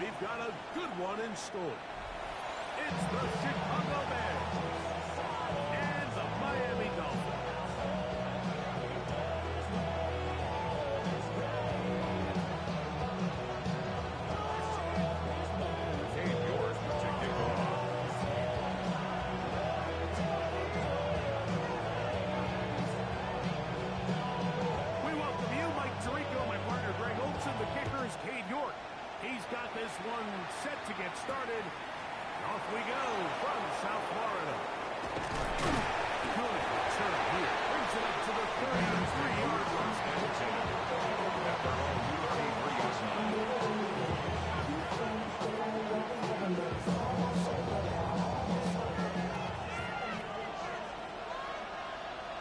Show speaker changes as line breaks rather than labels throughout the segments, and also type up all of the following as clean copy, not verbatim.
we've got a good one in store. It's the Chicago Bears and the Miami Dolphins. He's got this one set to get started. Off we go from South Florida. Good return here. Brings it up to the 33-yard line.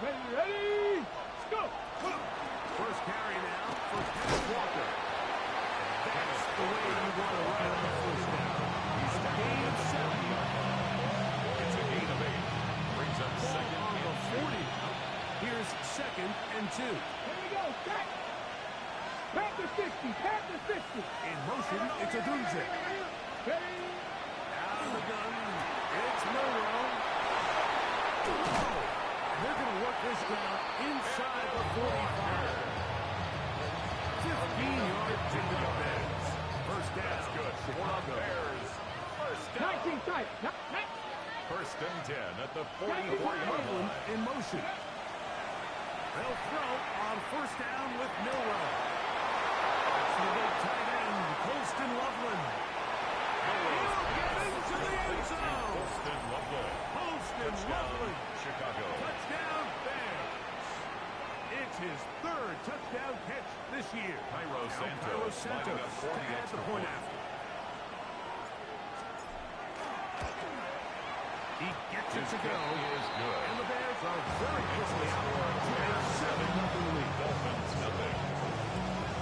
Ready? Let's go.
First carry now for Kenneth Walker. That's the way you want to run on first down. He's a gain of 7.
It's a gain of 8. Brings up second
on the
and
40. Here's 2nd and 2.
Here we go. Back. Back to 50. Back to 50.
In motion, it's a Dunze.
Ready?
Out of the gun. It's Milrow. They're going to work this down inside the 45. 15 yards into the Bears. First down.
That's good. Chicago Bears. First down.
19 tight.
First and 10 at the 44-yard line.
In motion. They'll throw on first down with Milrow. That's the big tight end, Colston Loveland. He'll get into the end zone.
Colston Loveland.
Colston Loveland.
Chicago.
Touchdown Bears. It's his 3rd touchdown catch this year.
Cairo
Cairo
Santos lining up for
to
the
add
extra
the point
point.
after. He gets it to go.
Is good.
And the Bears are very quickly out to a 7-0 lead.
Dolphins nothing.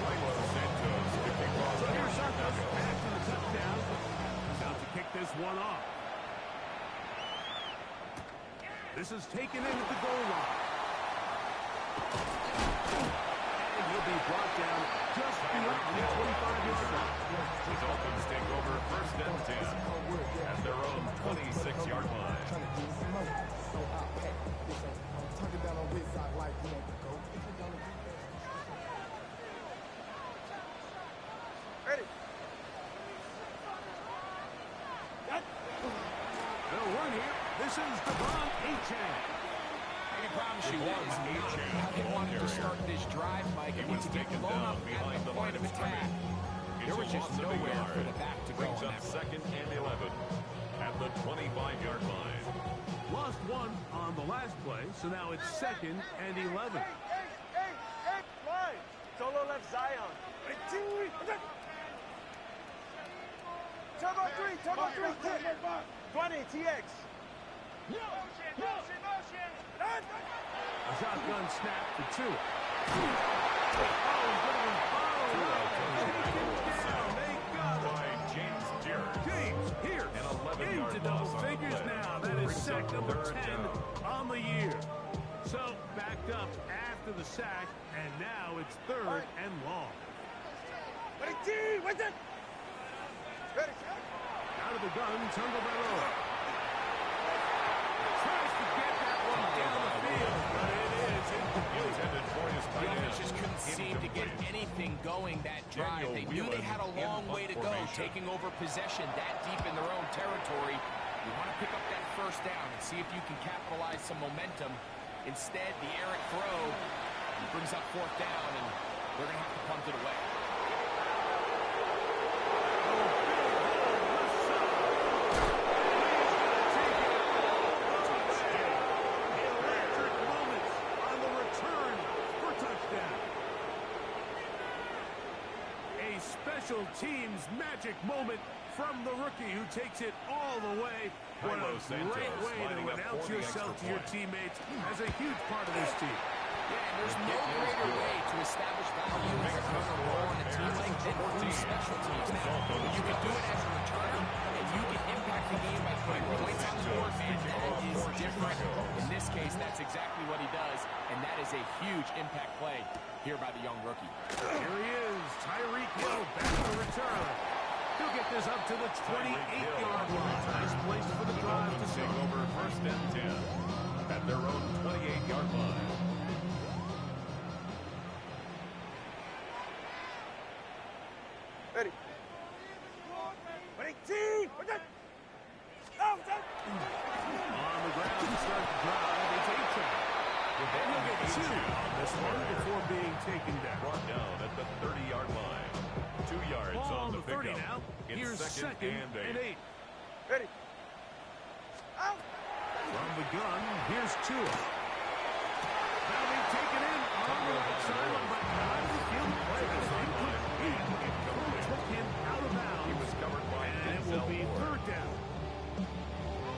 Cairo Santos kicking ball.
So here's Santos after the touchdown. He's out to kick this one off. This is taken in at the goal line. And he'll be brought down just beyond the 25-yard line.
The Dolphins take over first and 10 at their own 26-yard line.
Ready?
They'll run here. This is Devon Achane.
I can promise you this. They wanted to start this drive, Mike,
He
and
was
to get
taken
blown
down
up
behind
at the
the
point
line
of
of
attack.
scrimmage.
There was just nowhere for the back to go
Brings
on
up
that.
second and 11 at the 25-yard line.
Lost one on the last play, so now it's 2nd and 11.
Hey, line. Solo left Zion. Turbo 3, kick. 20, TX. Motion.
A shotgun snap for Tua. They got him.
By James Deere.
James Pierce
An 11-yard
into
loss
double
on the
figures
play.
now. That is
Brings
sack
up
number
third
10
down.
on the year. So backed up after the sack, and now it's 3rd and long.
Ready, what's it? Ready.
Out of the gun, Tunga Bailoa. Tries to get that one down the field, but it is incomplete.
Intended for his
The
tight end.
offense just couldn't seem to get anything going that drive.
Daniel
They knew they
Whelan
had a
in
long
punt
way to go,
formation.
taking over possession that deep in their own territory. You want to pick up that first down and see if you can capitalize some momentum. Instead, the errant throw brings up 4th down, and they're going to have to punt it away.
Electric moments on the return for touchdown. A special teams magic moment from the rookie who takes it all the way. What a
Cairo Santos
great way
lining
to
up
announce
for the
yourself
extra
to your
point.
teammates as a huge part of this team.
Yeah, and there's no greater way to establish value as a runner role on a team like this through special teams. Now, you can do it as a returner, and you can impact the game by putting points on the board, and that is different. In this case, that's exactly what he does, and that is a huge impact play here by the young rookie.
Here he is, Tyreek Hill back to return. He'll get this is up to the 28-yard line. Nice place for the drive to
Take
start.
over first and 10 at their own 28-yard line.
Ready. Ready, team!
On the ground to start the drive. It's A-Train. And he'll get 2 on this one before being taken down.
Brought down at the 30-yard line. 2 yards
Ball
on
on
the
the 30
pickup.
now.
It's
Here's second and 8.
Ready. Out!
From the gun, here's Tua. Now they've taken in on the right side, but out of the field. Play was incomplete. It took him out of bounds.
He was covered by
And it will be third down.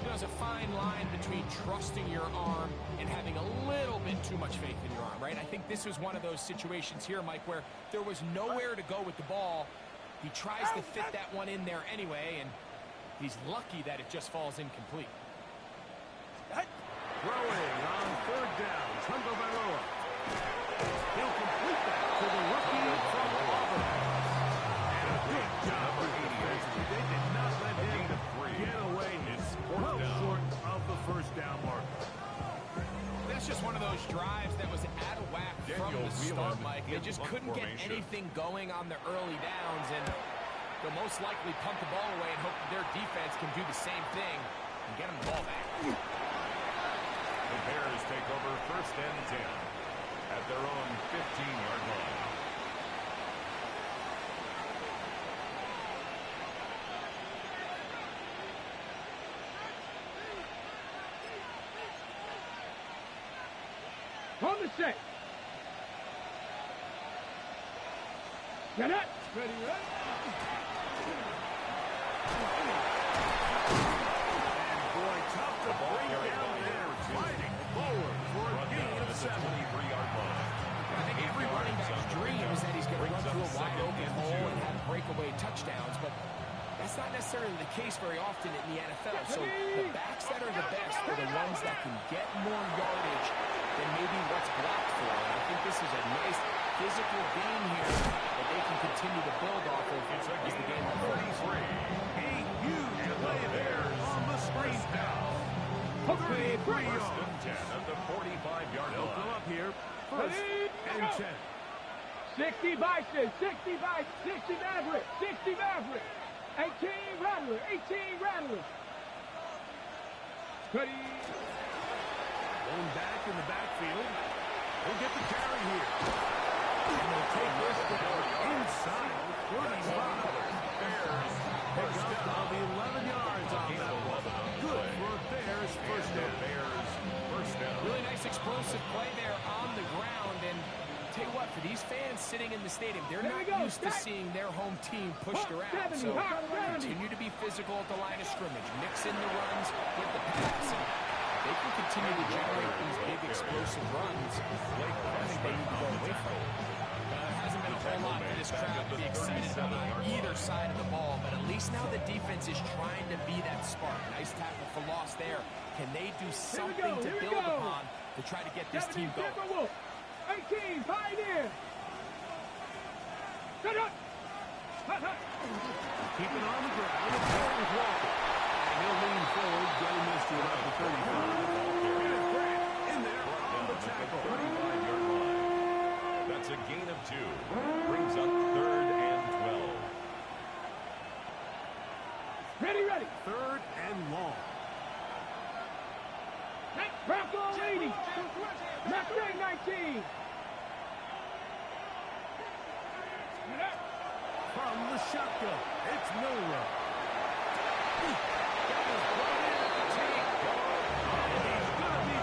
There's a fine line between trusting your arm and having a little bit too much faith in your arm, right? I think this was one of those situations here, Mike, where there was nowhere to go with the ball. He tries to fit that one in there anyway, and he's lucky that it just falls incomplete.
Throwing on third down, Tungo Bailoa. He'll complete that to the rookie from Auburn. And a good job for the defense. They did not let him get away. It's well short of the first down mark.
That's just one of those drives that was out of whack from the start, Mike. They just couldn't get anything going on the early downs, and they'll most likely punt the ball away and hope that their defense can do the same thing and get them the ball back.
The Bears take over first and 10 at their own 15-yard line.
On the set. Get it. Ready, ready.
And boy, tough to bring down there. Fighting forward for a gain of 7.
23-yard line.
I think every running back's dream is that he's going to run through a wide open hole and have breakaway touchdowns, but that's not necessarily the case very often in the NFL. So the backs that are the best are the ones that can get more yardage than maybe what's blocked for. And I think this is a nice physical game here that they can continue to build off of as the game unfolds.
A huge play there on the screen pass. 33
First
yards.
and 10 at the 45-yard
They'll go
line.
up here. First and 10.
60 Bison, 60 Bison, 60 Maverick, 60 Maverick. 18 Rattler, 18 Rattler. Ready.
Going back in the backfield. He'll get the carry here. And they'll take this down inside 35.
Bears
Pick up of 11 yards on that one. Good for a Bears first down.
Bears first down.
Really nice explosive play there on the ground. And tell you what, for these fans sitting in the stadium, they're
There
not
we go,
used to
Stat.
seeing their home team pushed around.
70,
So
hot 70.
continue to be physical at the line of scrimmage. Mix in the runs with the pass. And they can continue to generate these big explosive runs. I think they need to go away from it. There hasn't been a whole lot for this crowd to be excited about on either side of the ball, but at least now the defense is trying to be that spark. Nice tackle for loss there. Can they do something to
here we
build
go.
upon to try to get this
70
team going?
Timberwolf, 18 Pioneer. Shut up. Hut, hut.
Keeping on the ground. It's Jordan Walker. And he'll lean forward, getting this to about the 35. And Grant in there on the tackle.
35-yard line. That's a gain of 2. Brings up third and 12.
Ready, ready.
Third and long.
Bronco 80. Mustang 19.
From the shotgun, it's Milrow.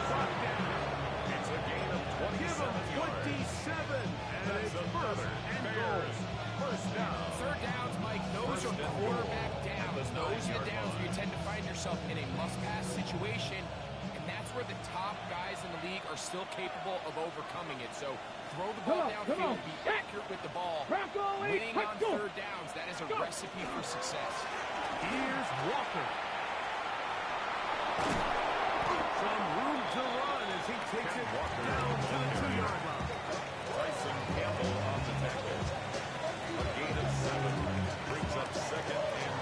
It's a gain of 27 yards.
27, and
That's
it's
another Bears first down.
Third downs, Mike, those are quarterback downs. Those are the downs where you tend to find yourself in a must-pass situation, and that's where the top guys in the league are still capable of overcoming it. So throw the ball downfield, be accurate with the ball. Winning on third downs, that is a recipe for success.
Here's Walker. Some room to run as he takes it down to the 2-yard line.
Bryson Campbell on the tackle. A gain of 7. Brings up second and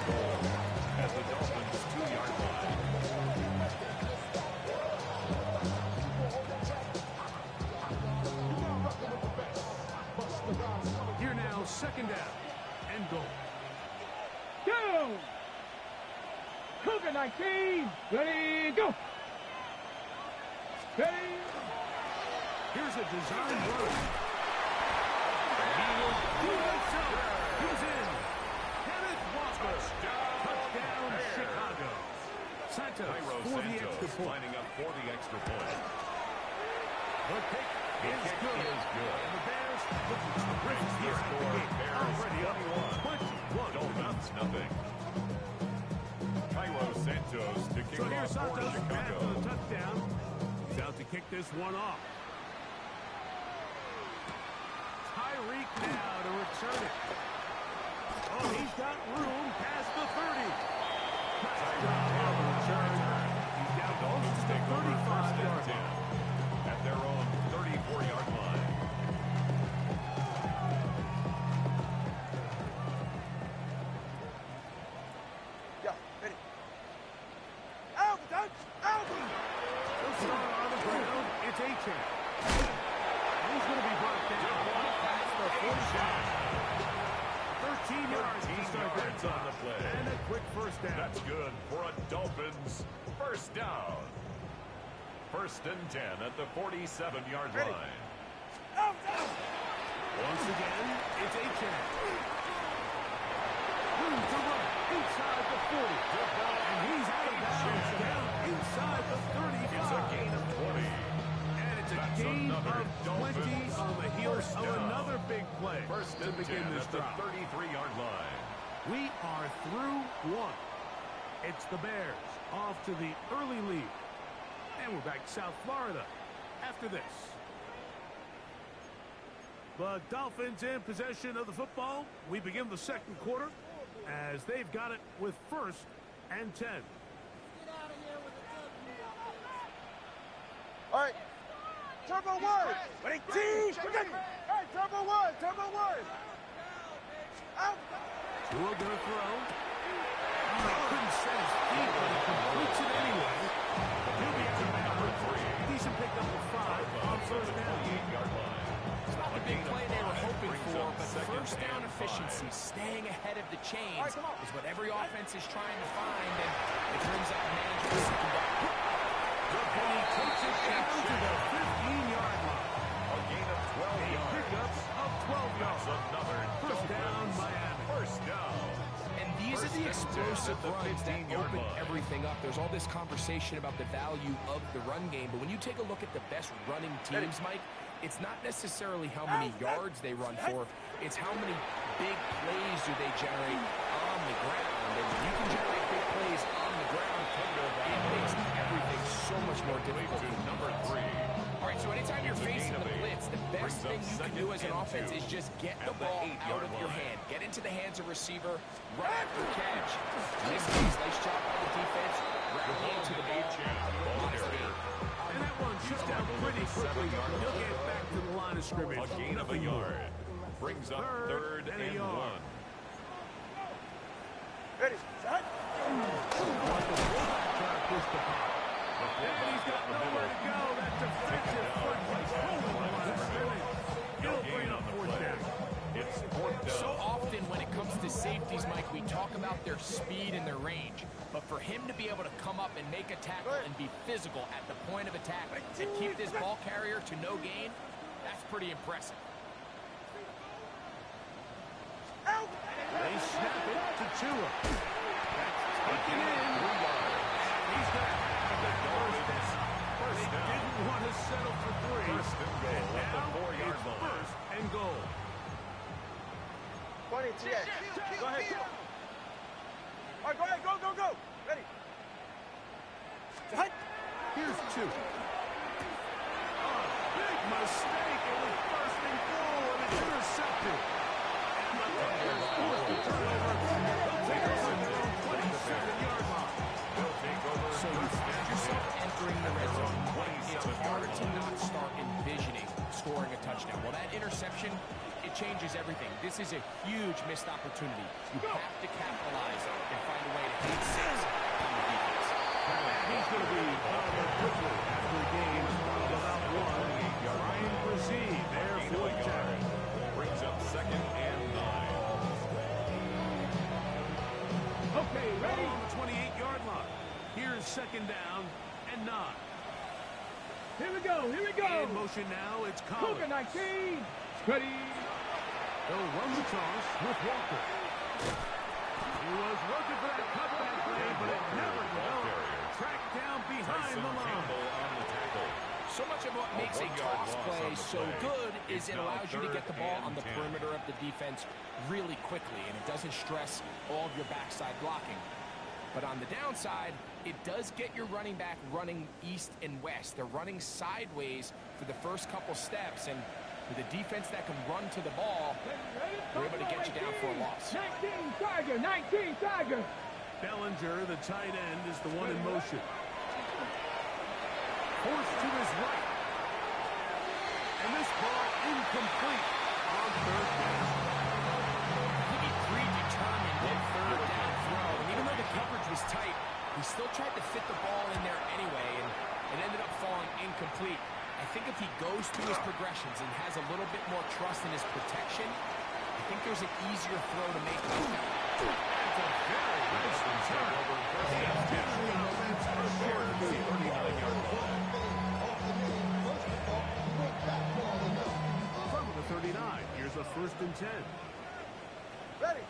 and 19. Ready, go. Ready.
Here's a design run. He will do it himself. He's in. Kenneth Walker. Touchdown, Chicago. Santos for the extra point.
Lining up for the extra point.
The kick is good. And the Bears looking terrific here at the game. Already up 21.
Dolphins, nothing. Cairo Santos to kick
So here's
off for
Santos back
Chicago.
for the touchdown. He's out to kick this one off. Tyreek now to return it. Oh, he's got room past the 30. Touchdown on the return. He's down
Dolphins
to the
take over first and
35-yard
10
line.
at their own 34-yard line.
Yeah, ready. Out, touch, out.
He'll start on the ground. It's A-Chain. He's going to be brought down past the 40. 13 yards to start that
yards on the play.
And a quick first down.
That's good for a Dolphins first down. First and 10 at the 47-yard line.
Out, out.
Once again, it's A-Chain. Room to run inside the 40. And he's out of bounds down inside the 35.
It's a gain of 20.
And it's a
That's
gain
another
of 20
Dolphins
on the heels
first
of
down.
another big play
First
to
and 10
begin this
at the
drive.
33-yard line.
We are through one. It's the Bears off to the early lead. And we're back to South Florida after this. The Dolphins in possession of the football. We begin the second quarter as they've got it with first and 10.
All right. Turbo one. Ready, T. Hey, turbo one. Turbo one. Out.
Tua gonna throw. Couldn't set his feet, but he completes it anyway. He'll be out of bounds. Decent pickup of 5 on first down.
28-yard line.
It's not the big play they were hoping for, but first down efficiency, staying ahead of the chains, is what every offense is trying to find, and it brings up management second down.
And he takes it down to the 15-yard line.
A gain of 12 yards.
Pickups of 12 yards.
That's another
First down,
Dolphins
Miami.
first down.
And these are the explosive runs that
15-yard
open
line.
everything up. There's all this conversation about the value of the run game, but when you take a look at the best running teams, Mike, it's not necessarily how many yards they run for, it's how many big plays do they generate on the ground. And when you can generate big plays on the ground, it makes everything so much more difficult.
To number 3.
All right, so anytime you're facing the blitz, the best thing you can do as an offense is just get the ball out of your hand. Get into the hands of receiver, run after catch. In this case, nice job by the defense, rallying into the ball.
And that one shoots down pretty quickly. He'll get back to the line of scrimmage.
A gain of a
Nothing more.
yard. Brings up third and
a yard.
1.
Ready, set.
And he's got nowhere to go. That defensive foot was holding the line of scrimmage. He'll bring up fourth down.
It's fourth down.
So often when it comes to safeties, Mike, we talk about their speed and their range. But for him to be able to come up and make a tackle and be physical at the point of attack and keep this ball carrier to no gain, that's pretty impressive.
Out.
They snap it to Tua. That's taken in. He's going to have that first down. They didn't want to settle for 3.
First and goal at the
Now
4-yard
it's
line.
first and goal.
20, TA. Go ahead. All right, go ahead. Go, go, go. Ready. Set.
Here's 2. Big mistake. It was first and goal, and it's intercepted. And the Bears forced the turnover. They'll take over at their own 27-yard line.
They'll take over.
So you find yourself entering the red zone. It's hard to not start envisioning scoring a touchdown. Well, that interception, it changes everything. This is a huge missed opportunity. You have to capitalize and find a way to hit 6 on the defense.
He's going to be out there quickly after a game of about 1. Ryan Brazee there for the tackle.
Brings up second and 9.
Okay, ready on the 28-yard line. Here's second down and 9.
Here we go. Here we go.
In motion now, it's
Cougar
Collins.
19. Ready.
They'll run the toss with Walker. He was looking for that cutback play, but it never developed. Tracked down behind the line.
On the tackle.
So much of what makes a toss play so good is it allows you to get the ball on the perimeter of the defense really quickly, and it doesn't stress all of your backside blocking. But on the downside, it does get your running back running east and west. They're running sideways for the first couple steps, and with a defense that can run to the ball, they're able to get you down for a loss.
19 Tiger. 19 Tiger.
Bellinger, the tight end, is the one in motion. Forced to his right. And this ball incomplete on third down.
I think he predetermined that third down throw. And even though the coverage was tight, he still tried to fit the ball in there anyway, and it ended up falling incomplete. I think if he goes through his progressions and has a little bit more trust in his protection, I think there's an easier throw to make.
That's a very nice return. The offense are short of the 39-yard line. From the 39, here's a 1st and 10.
Ready.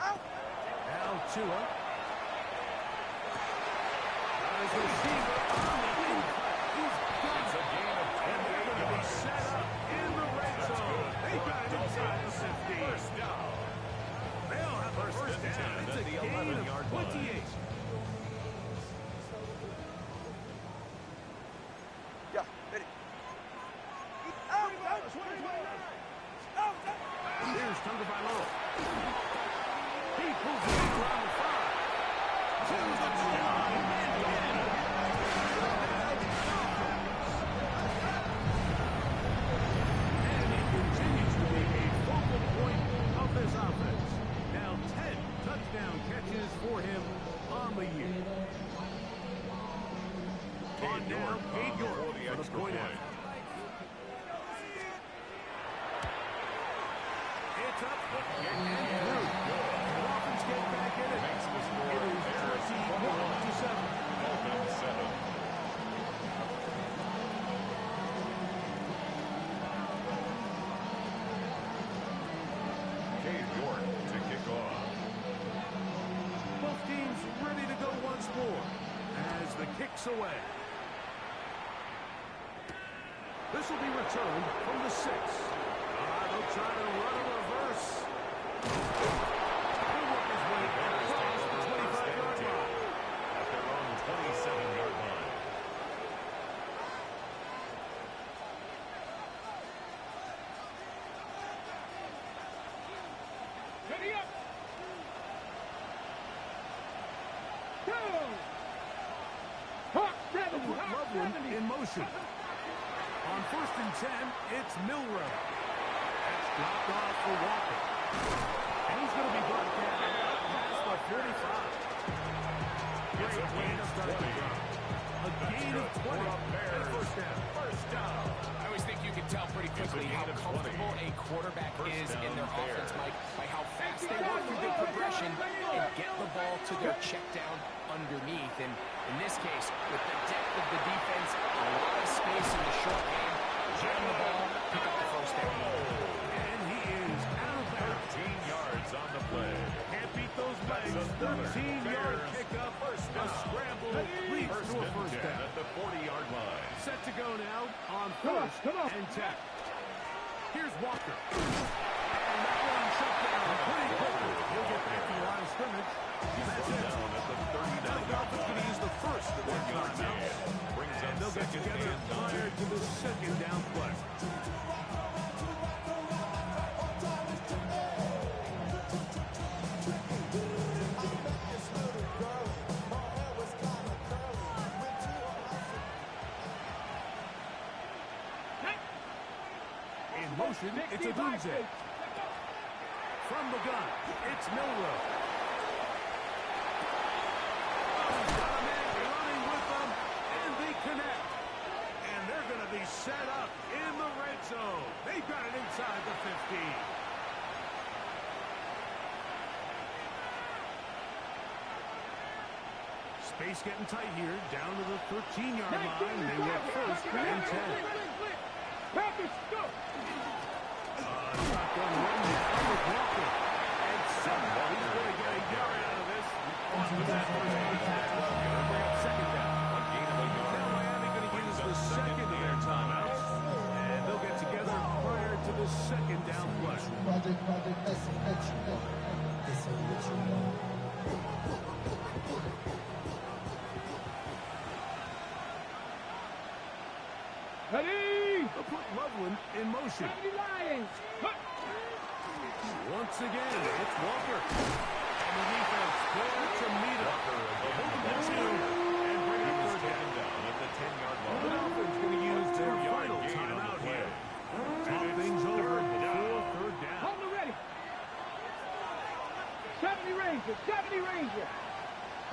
Out.
Now Tua. As a receiver on the inside. He's got
It's a gain of 10
and they're going to be set up in the red zone. They got it inside the 50.
First down.
They'll have a first down. It's a gain of 28.
Yeah, ready. Out. Out. Out.
Here's Tagovailoa. He pulls it in around the 5. To the 10. And it continues to be a focal point of this offense. Now 10 touchdown catches for him on the year. On now, Cade York for the point out. It's up and through. The Dolphins get back in it.
Makes the score
It is 21-7.
Dolphins 7. Cade York to kick off.
Both teams ready to go once more as the kick's away. This will be returned from the 6. They'll try to run a reverse. He'll work his way across the 25-yard line.
At their own 27-yard line.
Ready up. Go. Hawk 70.
Put
Hawk
Loveland
70.
in motion. On 1st and 10, it's Milrow. That's dropped off for Walker. And he's going to be brought down past the 45. Great way to start the drive. A gain of 20 and first down.
First down.
I always think you can tell pretty quickly how comfortable a quarterback is in their offense, Mike, by how fast they work through their progression and get the ball to their check down underneath. And in this case, with the depth of the defense, a lot of space in the short game, jam the ball, pick up the first down.
And he is out of bounds.
13 yards on the play.
Can't beat those legs. 13-yard pickup. A scramble leads to a first down.
At the 40-yard line.
Set to go now on
Come on,
1st
come on.
and 10. Here's Walker. And that one shut down pretty quickly. He'll get back to the line of scrimmage. That's it.
Down at the
Now the
39-yard
Dolphins can use the first of their timeouts.
Brings
And
up
they'll get
second
together
and 9.
prior to the second down play. In motion, it's a Dunze. From the gun, it's Milrow. He's got a man running with them, and they connect. And they're going to be set up in the red zone. They've got it inside the 15. Space getting tight here. Down to the 13-yard line. They went first and 10.
Packers, go!
Shotgun run now with Walker. And somebody's going to get a yard out of this. On that second down. Now Miami going to use the second of their timeouts. And they'll get together prior to the second down play.
Ready?
They'll put Loveland in motion.
70 Lions.
Once again, it's Walker. And the defense there to meet him. They'll hold him to 2 and bring up third down
at the 10-yard
The
line.
Dolphins going to use their final timeout here. Talk things over before third down.
Hold it ready. 70 Rangers. 70 Rangers.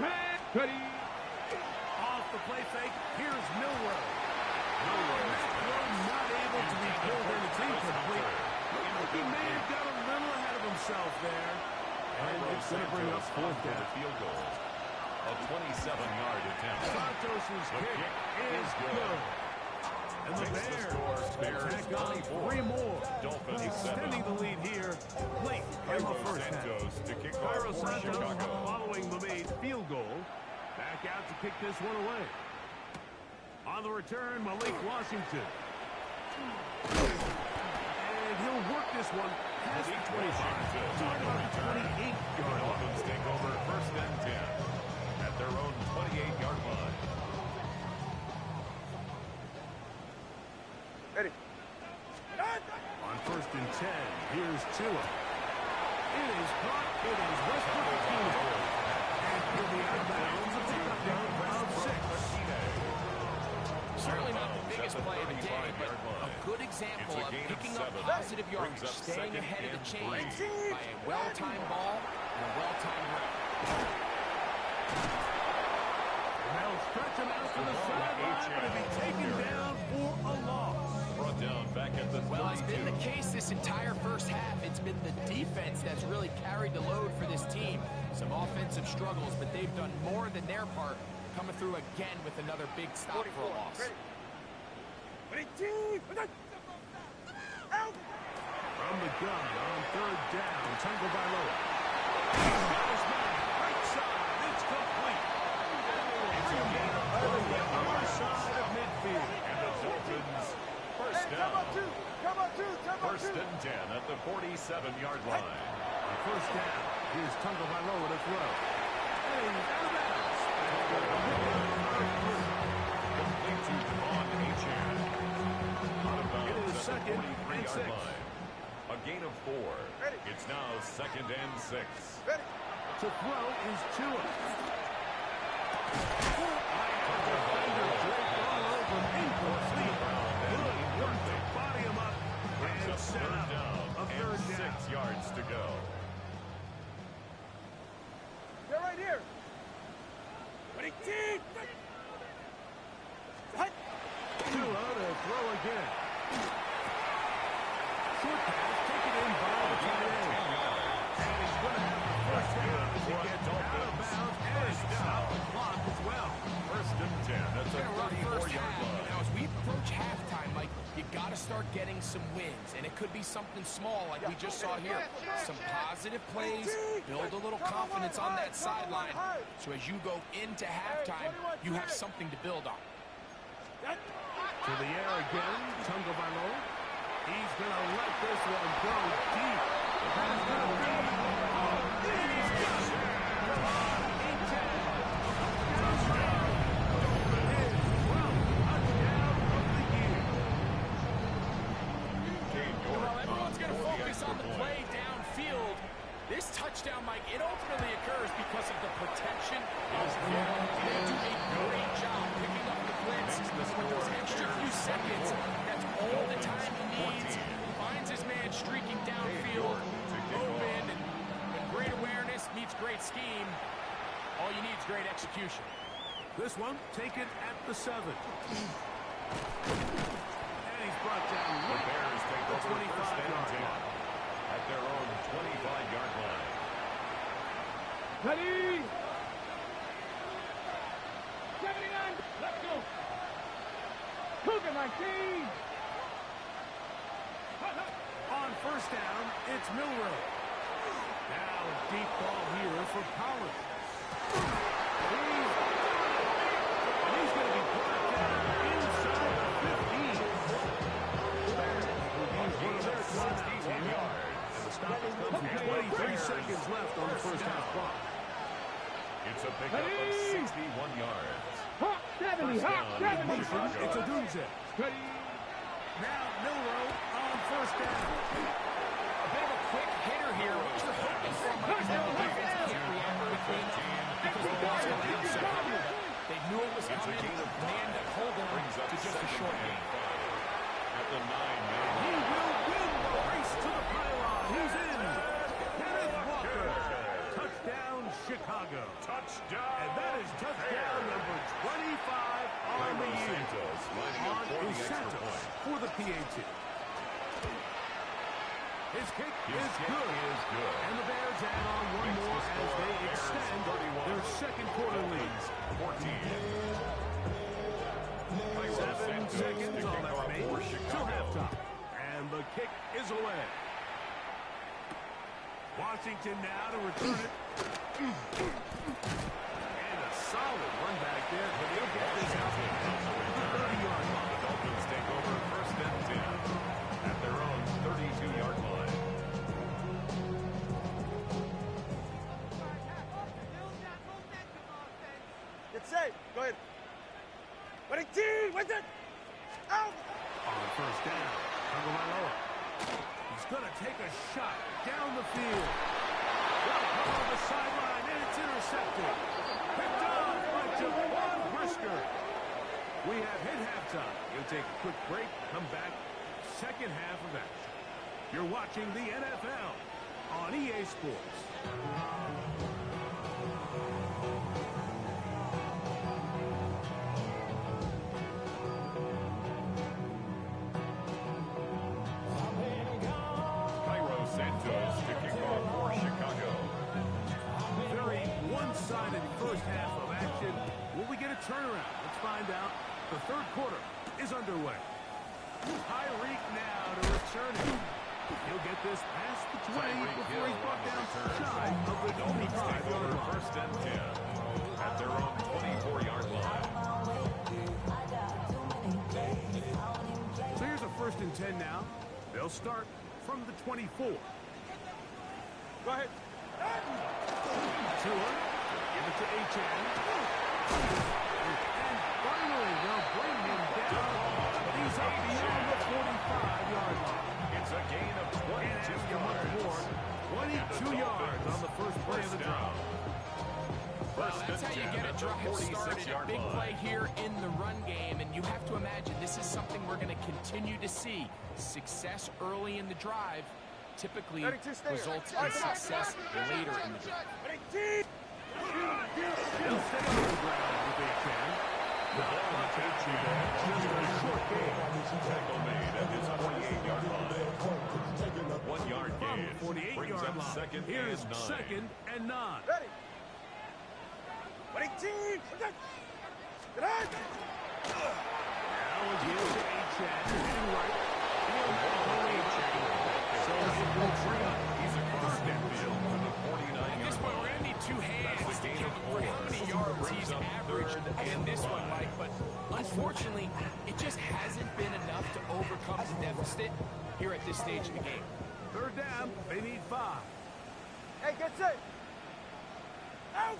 Ready?
Off the play fake, here's Milrow. Not able to be pulled in. It's incomplete. He may have got a little ahead of himself there. And it's going to bring up fourth down.
Field goal. A 27-yard attempt.
Santos' kick is good. And the Bears tack on 3 more.
Dolphins
Extending the lead here late in the first half.
to kick
Cairo
off for
Santos
Chicago.
following the made field goal. Back out to kick this one away. On the return, Malik Washington. And he'll work this one past the 25. Talking about the 28-yard line.
Dolphins take over first and 10 at their own 28-yard line.
Ready.
On first and 10, here's Tua. It is caught. It is Westbrook. And he'll be out of bounds. A pickup down around 6.
Certainly not the biggest play of the day, but a good example of picking up positive yardage, staying ahead of the chains by a well-timed ball and a well-timed route.
They'll stretch him out to the sideline, but he'll be taken down for a loss.
Brought down back at the 32.
Well, it's been the case this entire first half. It's been the defense that's really carried the load for this team. Some offensive struggles, but they've done more than their part, coming through again with another big stop for a loss.
From the gun on third down, Tungo Bailoa. He's got his man, right side, it's complete. It's a gain on the other side of midfield.
And the Dolphins first down. First and 10 at the 47-yard line.
On first down, here's Tungo Bailoa to throw. And he's out of bounds.
Complete to Devon Achane. Out of bounds
It is
at
second
the
and
43-yard
6.
line. A gain of 4. It's now second and 6.
To throw is Tua. Body him up and set up a third down.
6 yards to go.
They're right here. Ready, team.
Tua to throw again. Short pass, taken in by the tight end. And he's going to have the first down as he gets out of bounds and stop the clock as well.
First and 10. That's a
Been a rough first
34-yard
half.
line.
Now, as we approach halftime, Mike, you got to start getting some wins, and it could be something small like we just saw here. Some positive plays, build a little confidence on that sideline. So as you go into halftime, you have something to build on.
To the air again, Tungo Bailoa. He's going to let this one go deep. That's going to be... Oh, he's got it. Come on, Achane. Touchdown. Dolphins. Well, touchdown of the year.
Well, everyone's going to focus on the play downfield. This touchdown, Mike, it ultimately occurs because of the protection of the ball. They do a great job picking up the blitz. With those extra few seconds, that's all the time he needs. Finds his man streaking downfield, open, and great awareness meets great scheme. All you need is great execution.
This one taken at the 7. And he's brought down
The
right
Bears take
the
over first and
25-yard
10
line.
at their own 25-yard line.
Ready? 79. Let's go. Cougar 19.
On first down, it's Milrow. Now a deep ball here for Collins. He's going to be brought down inside the 15. Bears will use one of their timeouts.
16 yards.
And the stoppage comes with 23 seconds left on the first half clock.
It's a pickup of 61 yards.
Hawk 70. Hawk 70.
It's a Dunze. Now Milrow on first down.
A bit of a quick hitter here. What you're hoping for, Mike, is that the defense can't react quickly enough because the ball's going to be second. They knew it was coming. They end up holding to just a short gain.
At the 9-man.
He will win the race to the pylon. He's in. Kenneth Walker. Touchdown, Chicago.
Touchdown.
And that is touchdown number 25 on the year. On Santos for the PAT. His kick is good. And the Bears add on one more as they extend their second quarter lead.
14.
7 seconds on that remains till halftime. And the kick is away. Washington now to return it. And a solid run back there, but he'll get this out to the 30-yard line.
The Dolphins take over first and 10 at their own 32-yard line.
Get safe. Go ahead. Winning team. With it. Out.
On first down, Tagovailoa. He's going to take a shot down the field. On the sideline, and it's intercepted. Picked off by Jaquan Brisker. We have hit halftime. We'll take a quick break, come back, second half of action. You're watching the NFL on EA Sports.
Santos to kick off for Chicago.
Very one-sided first half of action. Will we get a turnaround? Let's find out. The third quarter is underway. Tyreek now to return it. He'll get this past the 20 before he's brought down shy of the 25-yard line.
First and 10 at their own 24-yard line.
So here's a first and 10 now. They'll start from the 24.
Go ahead.
Tua, give it to H.N. And finally, they'll bring him down. He's up beyond the 45-yard line.
It's a gain of 22
yards. 22 yards on the first play of the drive.
Well, that's how you get a drive started. A big play here in the run game, and you have to imagine this is something we're going to continue to see. Success early in the drive typically results in success later in the drive.
Winning team.
They'll stay on the ground with H.N. The ball on H.N. Just a short game.
Tackle made at his 48-yard line. 1 yard
From
gain.
the 48-yard line.
Second
Here's
and 9.
second and 9.
Ready. Winning team. Get out.
Now again to H.N. Hitting right. So it will bring up.
He's across that field to the 49-yard
At this point, we're going to need 2 hands to count for how many yards he's averaged in this one, Mike. But unfortunately, it just hasn't been enough to overcome the deficit here at this stage of the game.
Third down, they need 5.
Hey, get safe. Out.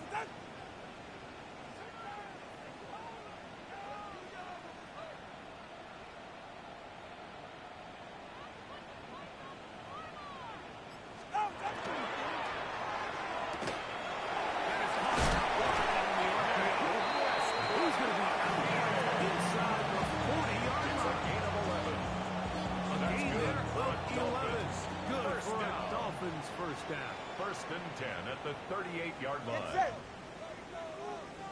Dolphins first down.
First and 10 at the 38-yard
Get
line.
safe.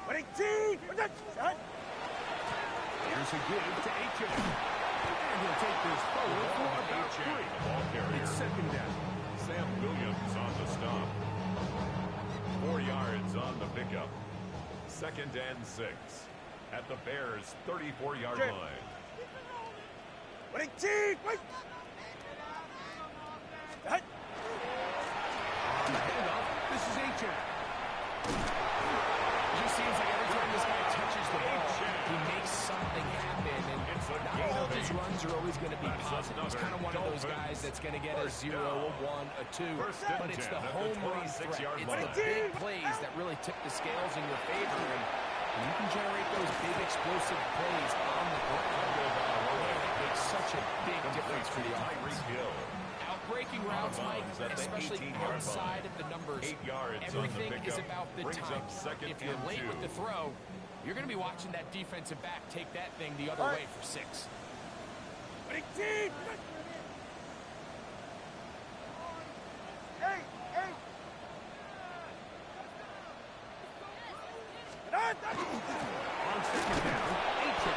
Winning team.
Here's a give to H.N. And he'll take this forward for about 3.
Ball carrier.
It's second down.
Sam Williams on the stop. 4 yards on the pickup. Second and 6. at the Bears' 34-yard
Jim.
line.
Winning team, wait. Hey.
On the handoff, this is H.F.
It just seems like every time this guy touches the ball, he makes something happen. And not all of his runs are always going to be positive. He's kind of one of those guys that's going to get a 0, a 1, a 2. But it's the home run threat. It's the big plays that really tip the scales in your favor. And you can generate those big explosive plays on the ground. It makes such a big difference for the offense. Breaking routes, Mike, especially outside of the numbers. Everything is about the time. If you're late with the throw, you're going to be watching that defensive back take that thing the other way for 6.
Winning team. Hey, hey.
On second down, H.F.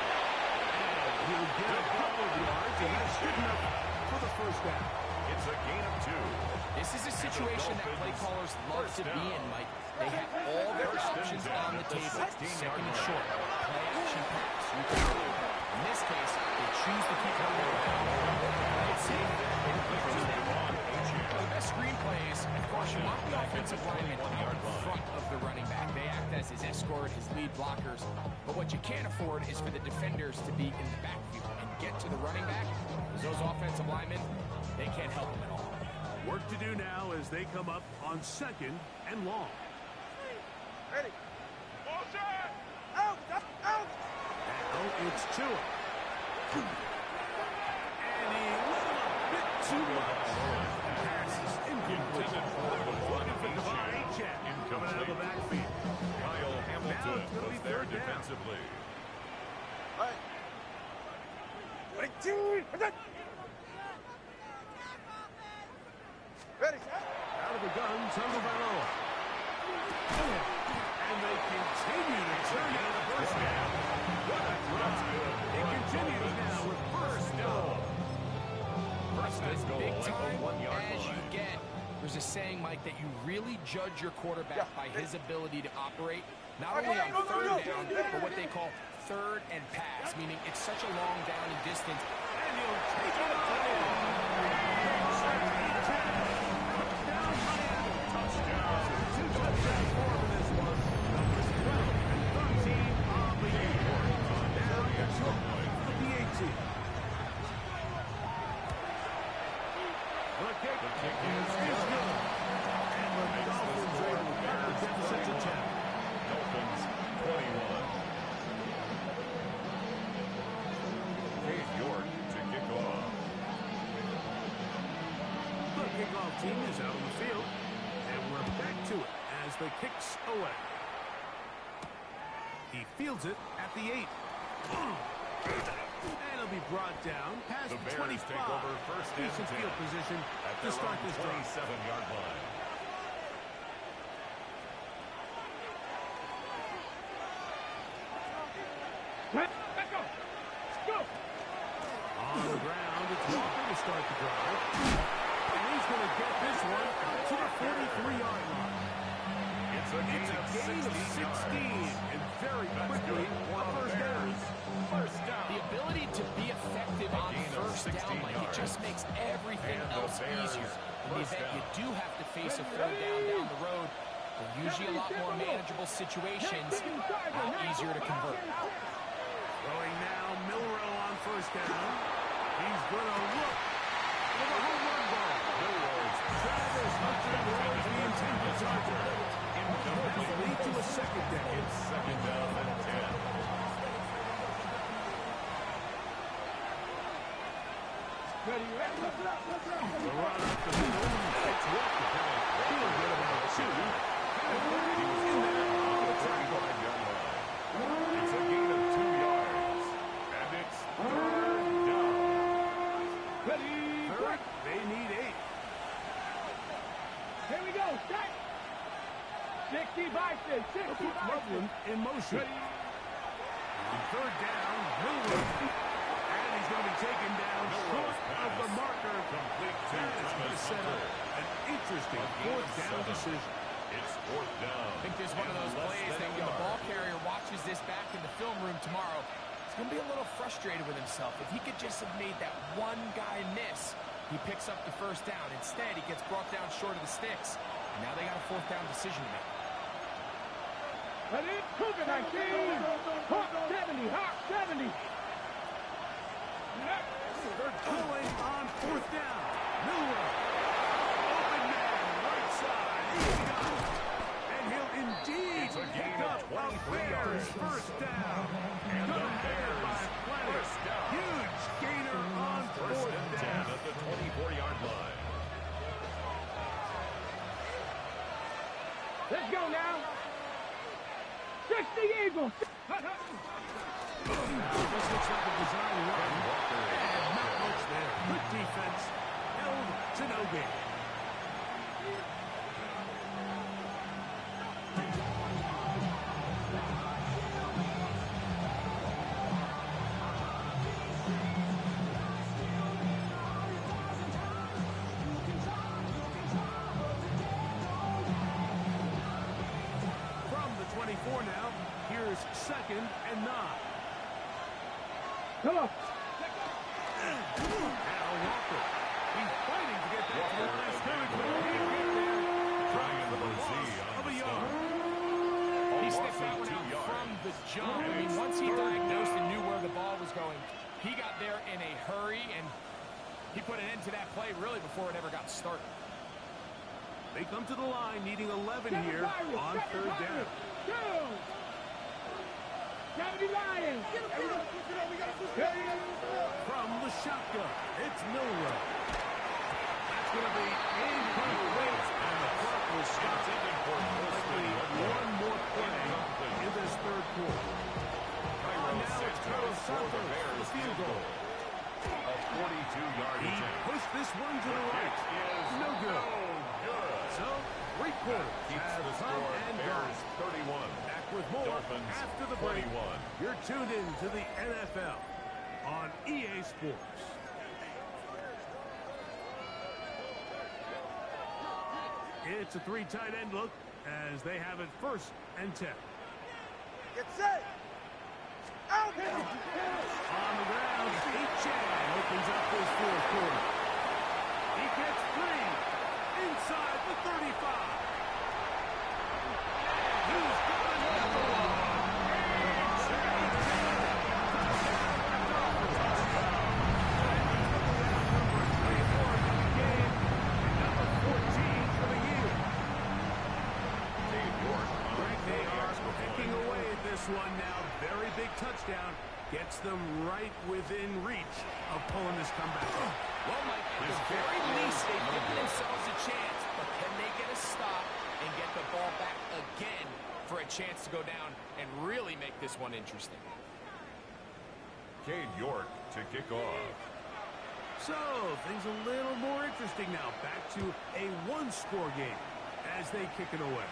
And he'll get a couple of yards, and that's good enough for the first down.
It's a gain of 2.
This is a situation that play callers love to be in, Mike. They have all their options on the table. Second and short, play action pass. You can go. In this case, they choose to keep it around. It's safe. The best screen plays, of course, you want the offensive lineman out in front of the running back. They act as his escort, his lead blockers. But what you can't afford is for the defenders to be in the backfield and get to the running back. Because those offensive linemen, they can't help him at all.
Work to do now as they come up on second and long.
Ready. Out, out, out.
Now it's Tua. And he let him a bit too much. Pass is incomplete. Looking for Devon H.F. coming out of the backfield.
Kyle Hamilton was there defensively.
All right. Winning team. Ready, set.
Out of the gun, Tagovailoa. And they continue to turn it the first down. What a drop. It continues now with first down.
First as
goal
big
at the
time
1-yard
as you
line.
get. There's a saying, Mike, that you really judge your quarterback by his ability to operate, not only on third down, but what they call third and pass, meaning it's such a long down and distance.
And he'll take it off.
Dolphins 21. Cade York to kick off.
The kickoff team is out on the field, and we're back to it as the kicks away. He fields it at the 8. And it'll be brought down past
The
the
Bears
25.
take over first and
Decent
10
field position
at
to
their
start
own
this drive.
27-yard line.
Back up. Go.
On the ground, it's Walker to start the drive. And he's going to get this one out to the 43-yard line.
It's a gain of 16 yards.
And very quickly, a first down.
First down.
The ability to be effective on first down, Mike, it just makes everything
And the
else
Bears
easier. In the
first
event you
down.
do have to face a third down the road, they're usually a lot more manageable situations, a lot easier to convert.
Throwing now, Milrow on first down. He's going to look for the home run ball.
Milrose.
Travis Hunter avoids the intended target. That will lead to a second down.
It's second down and 10.
Ready, ready, let's go.
The run up the middle. It's Walker. Feeling good about it, too. And he was in there on the tackle.
35-yard line. It's a gain of 2 yards. And it's third down.
Ready,
Third, they need 8.
here we go, set. 60 Bison, 60
Put
Bison.
Loveland in motion. On third down, Milrow. And he's going to be taken down short of the marker.
Complete to
That is going to set up an interesting fourth down decision.
It's fourth down.
I think there's one of those plays that when the ball carrier watches this back in the film room frustrated with himself. If he could just have made that one guy miss, he picks up the first down. Instead, he gets brought down short of the sticks. And now they got a fourth down decision to make.
Ready? Cougar 19. Hawk 70. Hawk 70.
They're going on fourth down. Miller. Open man, right side. He's got it. And he'll indeed pick up a Bears first down.
And the
Bears by plenty.
first down.
Huge gainer on
First
fourth
and 10
down.
at the 24-yard line.
Let's go now. 60 Eagles.
This looks like a design run. And not much there. Good defense. Held to no gain. From the 24 now, here's 2nd and 9.
Come on.
Al Walker. He's fighting to get back to the line of scrimmage, but he can't get there.
Trying
For the
for Z
loss
on
of a
the
yard.
He stepped that one out from the jump. I mean, once he diagnosed and knew where the ball was going, he got there in a hurry, and he put an end to that play really before it ever got started.
They come to the line needing 11 here on 3rd down.
70 Lions.
From the shotgun, it's Milrow. That's going to be incomplete, and the clock will stop. Likely one more play in this 3rd quarter. Now it's Carlos Santos for the field goal.
A 42-yard
He
attempt.
pushed this one to the right.
Is
No good.
good.
So, 3 quarters
Keeps
have
the
come
score.
and gone.
Bears 31.
Back with more
Dolphins
after the break.
21.
You're tuned in to the NFL on EA Sports. It's a 3 tight end look as they have it 1st and 10.
Get set. Out.
On the ground, Chan opens up his 4th quarter. He gets 3 inside the 35. He's got another one. One now, very big touchdown, gets them right within reach of pulling this comeback off.
Well, Mike, at the very least, they've given themselves a chance, but can they get a stop and get the ball back again for a chance to go down and really make this one interesting?
Cade York to kick off.
So, things a little more interesting now. Back to a 1-score game as they kick it away.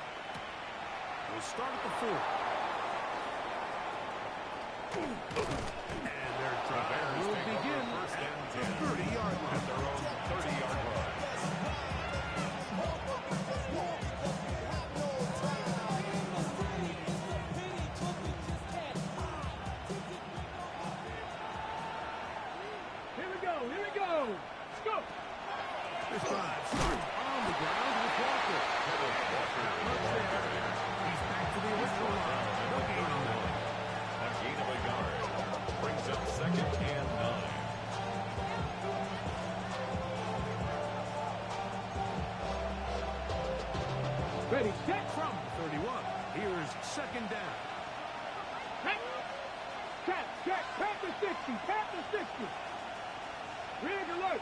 We'll start at the 4. And their drive will begin at the 30-yard line.
At their own 30-yard line.
Here we go. Here we go. Let's go.
This drive starts on the ground with Walker. He's back to the original line. No gain on that.
A gain of a yard. Brings up 2nd and 9.
Ready, set.
From 31, here's 2nd down.
Check. Pat the 60. Pat the 60. Rig alert.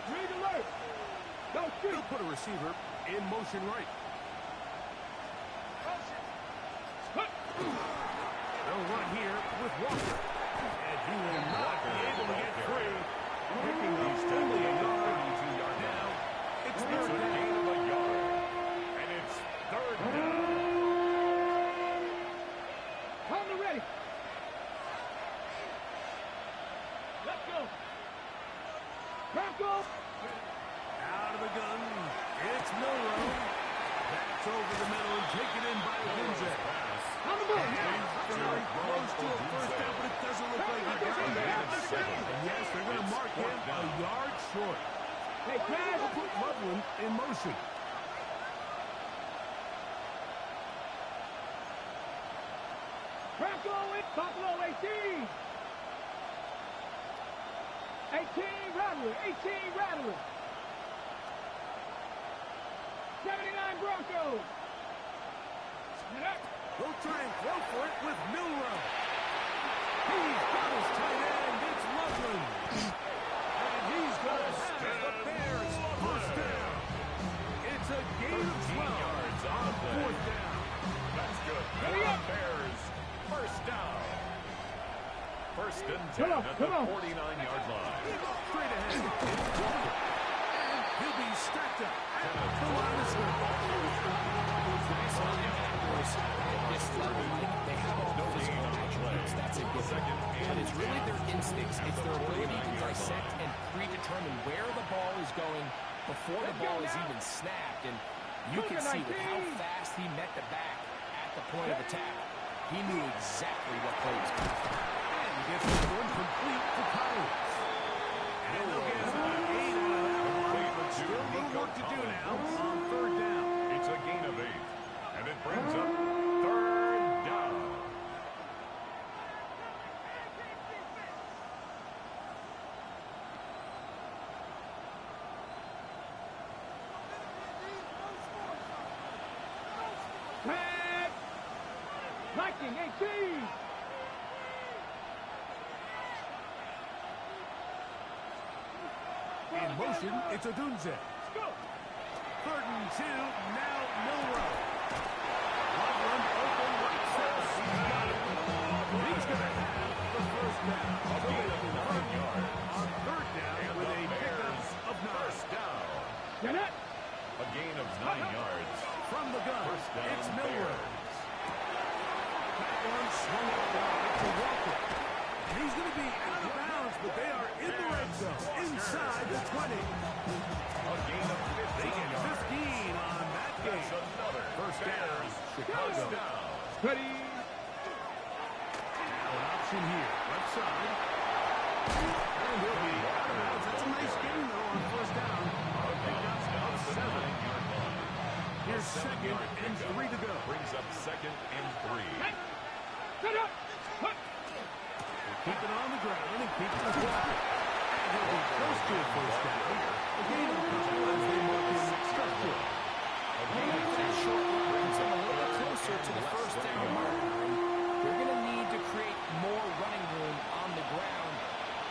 No street.
They'll put a receiver in motion right. They'll run here with Walker. And he will not be able to get free. Picking up only a yard.
32-yard
Now, it's
It's
3rd
a
down.
gain of a yard. And it's 3rd down.
Hold ready. Let's go. Bronco.
Out of the gun, it's Milrow. That's over the middle and taken in by Lindsay.
On the move now.
Very close to a first down, but it
Buffalo 18. 18 Rattler. 18 Rattler. 79 Broncos.
They'll try and throw for it with Milrow. He's got his tight end. It's Loveland. And he's going to have the Bears first down. It's a gain of 12 yards on fourth down.
That's good. Bears, first down. First and 10 at the 49-yard line.
Straight ahead. It's Walker. And he'll be stacked up at the line of scrimmage.
At this level, they have all the physical attributes. That's a good second. But it's really their instincts. It's their ability to dissect and predetermine where the ball is going before the ball is even snapped. And you can see with how fast he met the back at the point of attack, he knew exactly what play was coming from.
And gets the one complete to Collins. And they'll get a gain out of that one, but still a little work to do now on third down.
It's a gain of 8. And it brings up third down.
Pat. Viking 18.
In motion, it's Odunze. Third and 2, now Milrow. Loveland open right side. He's got it. He's going to have the first down.
A gain of 9 yards.
On third down
And
with
the
a pickup
Bears,
of 9.
first down.
Get it.
A gain of 9 yards.
From the gun,
First down,
it's Milrow.
Bears.
That one swung out wide to Walker. And he's going to be out of bounds, but they are in the red zone, inside the 20.
A gain of 15
They get
yards.
15 on that
That's
game.
another
First down,
Chicago.
Chicago.
Down.
Ready.
Now an option here, left side. And he'll be out of bounds. That's a nice gain, though, on first down. Pickup of 7. Here's second and 3 to go.
Brings up second and 3.
Set up.
Keep it on the ground and keep it with Walker. And he'll be close to a first down. A gain of a couple as they mark him structure.
That short run brings them a little bit closer to the first down marker. They're going to need to create more running room on the ground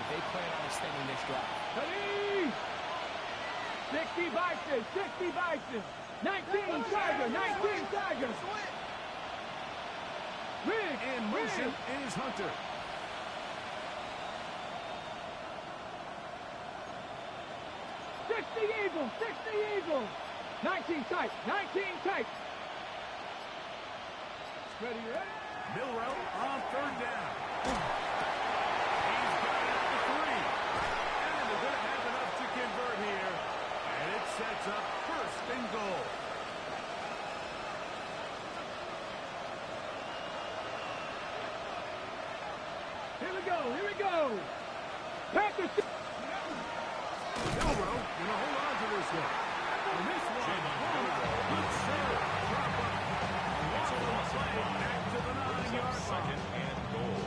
if they plan on extending this drive.
Ready. 60 Bison. 60 Bison. 19 Tiger. 19 Tiger. Rig.
In motion is Hunter.
60 Eagles. 60 Eagles. 19 tight. 19 tight. Ready, ready?
Milrow on third down. He's got it for 3. And they're going to have enough to convert here. And it sets up first and goal.
Here we go. Here we go. Panthers.
Milrow going to hold on to this one. And this one, good save. Drop up. Waddle play back to the 9-yard
Second and goal.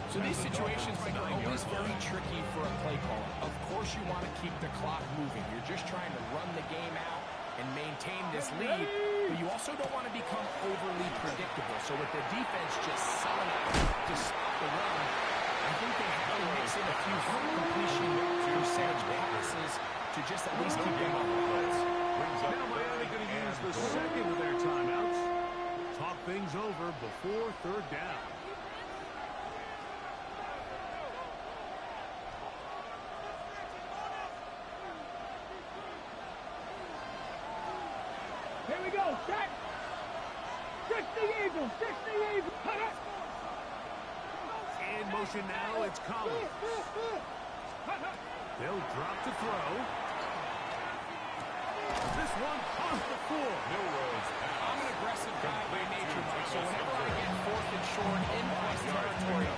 So these situations, Mike, are always very tricky for a play caller. Of course you want to keep the clock moving. You're just trying to run the game out and maintain this lead, but you also don't want to become overly predictable. So with the defense just selling out to stop the run, I think they have to mix in a few completion percentage passes to just at least keep them on the place.
Now Miami going to use the second of their timeouts. Talk things over before third down.
Here we go. Set. 60 Eagles. 60 Eagles.
In motion now, it's Collins. They'll drop to throw. This one off the floor.
Milrow's
I'm an aggressive guy by nature, Mike, so whenever I get fourth and short in plus territory,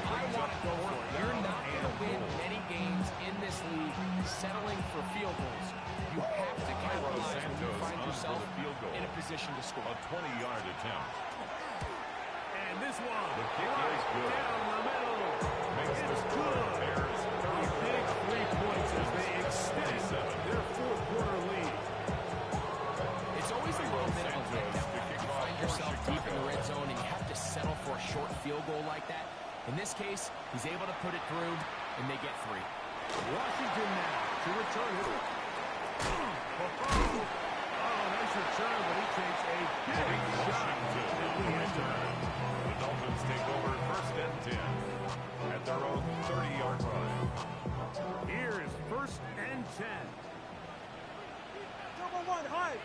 I want to go for it. You're not going to win many games in this league settling for field goals. You have to capitalize when you find yourself in a position to score.
A 20-yard attempt.
And this one.
The kick
Right
is good.
down the middle.
Makes the
It's
score
good.
Bears
A big 3 points as they extend
37.
their fourth quarter lead.
It's always a little bit of a
Santos
letdown
to
when
kick
you
off
find
for
yourself deep in the
Chicago.
red zone and you have to settle for a short field goal like that. In this case, he's able to put it through, and they get 3.
Washington now to return it. Oh, nice return, but he takes a big shot at the end zone.
The Dolphins take over first and 10 at their own 30-yard line.
Here is first and 10.
Turbo one, high.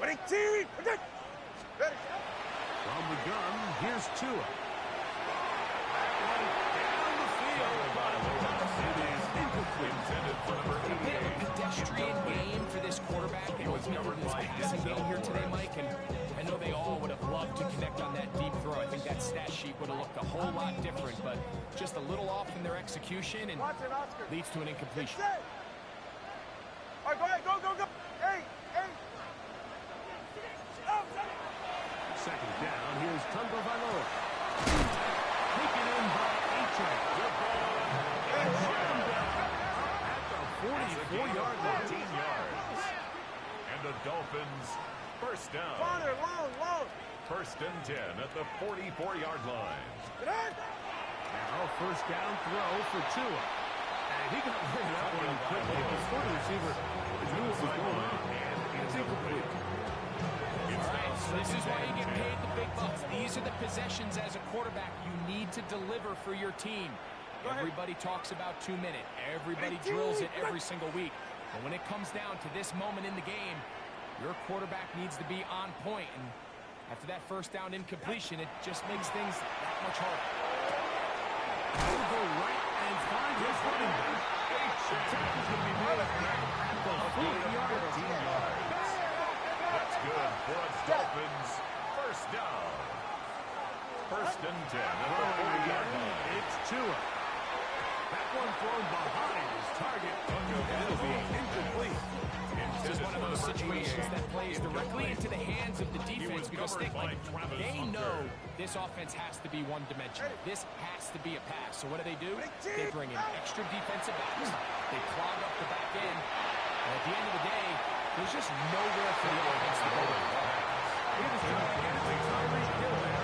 18, protect. Ready.
From the gun, here's Tua. Down the field, but it is incomplete.
Intended for number
A bit of a
88.
pedestrian game for this quarterback and ultimately this passing game here today, Mike. And I know they all would have loved to connect on that deep throw. I think that stat sheet would have looked a whole lot different, but just a little off in their execution and
Watch it, Oscar.
leads to an incompletion.
Set. All right, go ahead, go. Hey. Oh,
Second down, here's Tungo Valoa. Taken in by A-Train. Good ball. And down at the 44-yard line.
14 yards. And the Dolphins first down.
Connor, long.
First and 10 at the 44-yard line.
Get on.
Now first down throw for Tua. And he got rid of that one quickly. The slot receiver knew what was going on, and it's incomplete.
So this is why you get paid the big bucks. These are the possessions as a quarterback you need to deliver for your team. Everybody talks about 2 minute. Everybody drills it every single week. But when it comes down to this moment in the game, your quarterback needs to be on point. And after that first down incompletion, it just makes things that much harder.
He'll go right and find his running back. The tackle's going to be made at the 40-yard line.
That's good for a Dolphins first down. First and 10 at the 40-yard line.
It's Tua. That one thrown behind his target. It'll be incomplete.
This is one of those situations that plays directly into the hands of the defense because they know this offense has to be one-dimensional. This has to be a pass. So what do? They bring in extra defensive backs. They clog up the back end. And at the end of the day, there's just nowhere for the offense to go.
He was trying to get the Tyreek Hill there.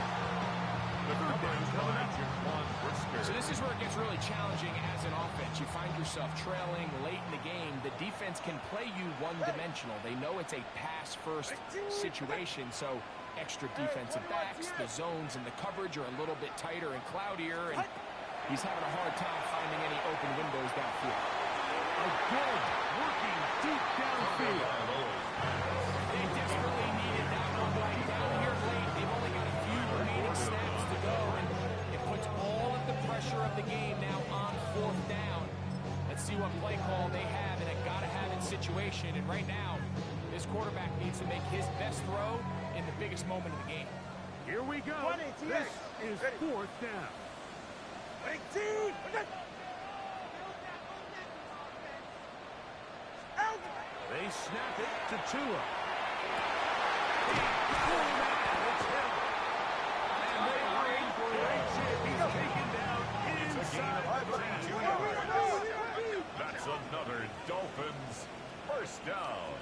The coverage by Jaquan Brisker.
So this is where it gets really challenging as an offense. You find yourself trailing late in the game. The defense can play you one-dimensional. They know it's a pass-first situation, so extra defensive backs, the zones and the coverage are a little bit tighter and cloudier, and he's having a hard time finding any open windows downfield.
Again, working deep downfield.
They desperately needed that one right down here late. They've only got a few remaining snaps to go, and it puts all of the pressure of the game now on fourth down. Let's see what play call they have in a gotta-have-it situation, and right now, this quarterback needs to make his best throw in the biggest moment of the game.
Here we go. This is fourth down.
18, protect. Out.
They snap it to Tua. It's him. And they are in for a chip. He's taken down inside the 10.
That's another Dolphins first down.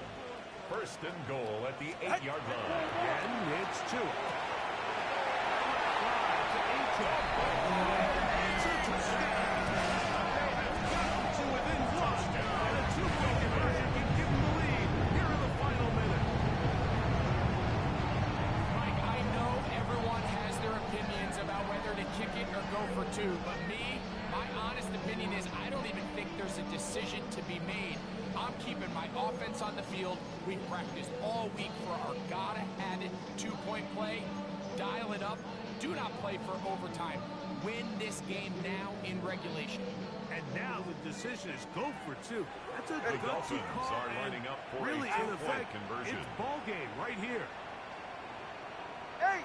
First and goal at the 8-yard line.
Again, it's Tua. Fly to A-Train. It's a touchdown. They've gotten to within one. And a two-point conversion can give them the lead here in the final minute.
Mike, I know everyone has their opinions about whether to kick it or go for two, but my honest opinion is I don't even think there's a decision to be made. I'm keeping my offense on the field. We've practiced all week for our gotta-have-it two-point play. Dial it up. Do not play for overtime. Win this game now in regulation.
And now the decision is go for two. That's a
The
gutsy
Dolphins
call.
are lining up for a
really, in
two-point
effect,
conversion.
it's ball game right here.
Hey.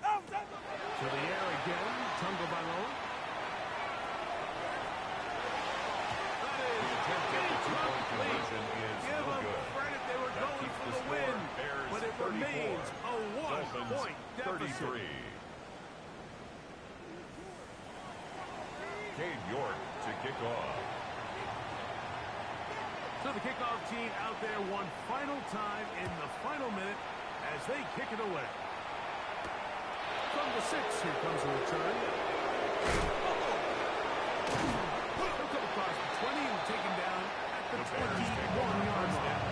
Out.
To the air again, Tungo Valoa. That is
The attempt at the two-point
incomplete.
conversion is
Give
no
them
good.
credit, they were
That
going
keeps
for
the
the
score
win.
Bears 3. Cade York to kick off.
So the kickoff team out there one final time in the final minute as they kick it away. From the 6, here comes a return. He'll come across the 20 and take him down at the 21-yard line.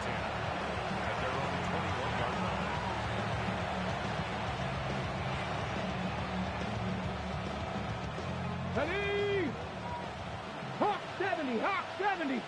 At their own 21-yard line.
Ready! Hawk 70! Hawk 70!